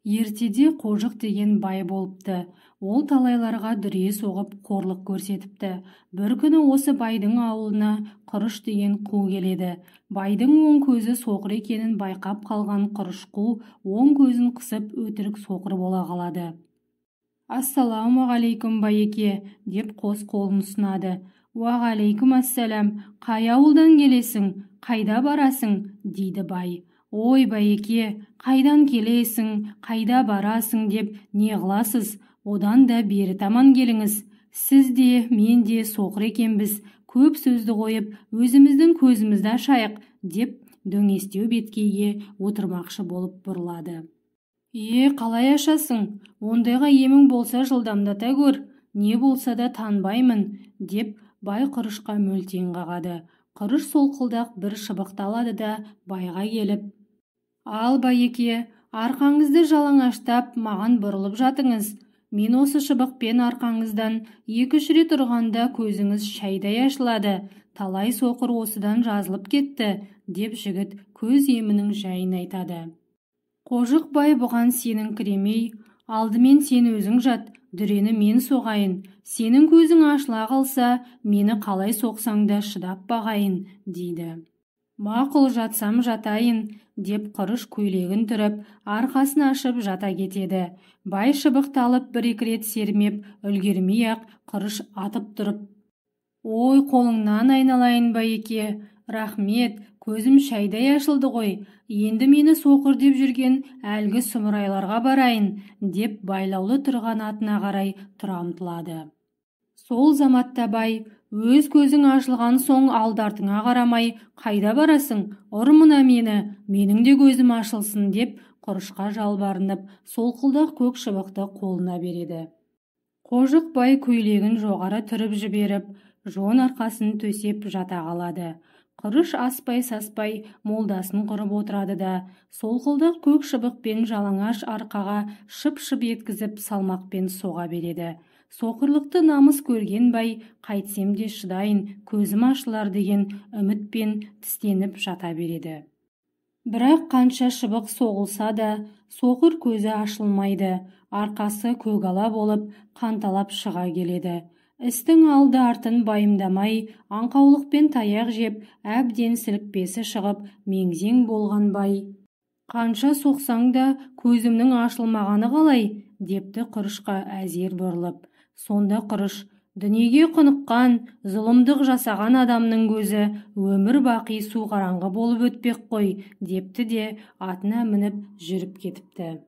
Ертеде Қожық деген бай болыпты. Ол талайларға дүре соғып қорлық көрсетіпті. Бір күні осы байдың ауылына Құрыш деген қу келеді. Байдың оң көзі соқыр екенін байқап қалған Құрыш қу оң көзін қысып өтірік соқыр бола қалады. «Ассаламағалейкум байеке» деп қос қолын ұсынады. «Уағалейкум ассалам, қай ауылдан келесің, қайда барасың?» дейді бай. «Ой байеке, қайдан келесің, қайда барасың деп не қыласыз? Одан да бері таман келіңіз. Сіз де, мен де соқыр екенбіз. Көп сөзді қойып, өзіміздің көзімізді ашайық» деп дөңестеу беткейге отырмақшы болып бұрылады. Қалай ашасың? Ондайға емің болса жылдамдата көр. Не болса да танбаймын» деп бай Құрышқа мөлтең қағады. Құрыш солқылдақ бір шыбықты алады да байға келіп: «Ал байеке, арқаңызды жалаңаштап маған бұрылып жатыңыз. Мен осы шыбықпен арқаңыздан 2-3 рет ұрғанда көзіңіз шайдай ашылады. Талай соқыр осыдан жазылып кетті» деп жігіт көз емінің жайын айтады. Қожық бай бұған сенің кіремей: «Алдымен сен өзің жат, дүрені мен соғайын. Сенің көзің ашыла қалса, мені қалай соқсаң да шыдап бағайын» дейді. «Мақұл, жатсам жатайын» деп Құрыш көйлегін түріп, арқасын ашып жата кетеді. Бай шыбықты алып 1-2 рет сермеп үлгермей-ақ Құрыш атып тұрып: «Ой, қолыңнан айналайын байеке, рахмет, көзім шайдай ашылды ғой. Енді мені соқыр деп жүрген әлгі сұмырайларға барайын» деп байлаулы тұрған атына қарай тұра ұмтылады. Сол заматта бай: «Өз көзің ашылған соң алды-артыңа қарамай қайда барасың? Ұр мына мені, менің де көзім ашылсын» деп Құрышқа жалбарынып, солқылдақ көк шыбықты қолына береді. Қожық бай көйлегін жоғары түріп жіберіп, жон арқасын төсеп жата қалады. Құрыш аспай-саспай молдасын құрып отырады да, солқылдақ көк шыбықпен жалаңаш арқаға шып-шып еткізіп салмақпен соға береді. Соқырлықты намыс көрген бай қайтсем де шыдайын, көзім ашылар деген үмітпен тістеніп жата береді. Бірақ қанша шыбық соғылса да, соқыр көзі ашылмайды. Арқасы көгала болып, қанталап шыға келеді. Істің алды артын байымдамай, аңқаулықпен таяқ жеп, әбден сілікпесі шығып, меңзең болған бай: «Қанша соқсаң да көзімнің ашылмағаны қалай?» депті Құрышқа әзер бұрылып. Сонда Құрыш: «Дүниеге құныққан, зұлымдық жасаған адамның көзі өмір бақи су қараңғы болып өтпек қой» депті де атына мініп жүріп кетіпті.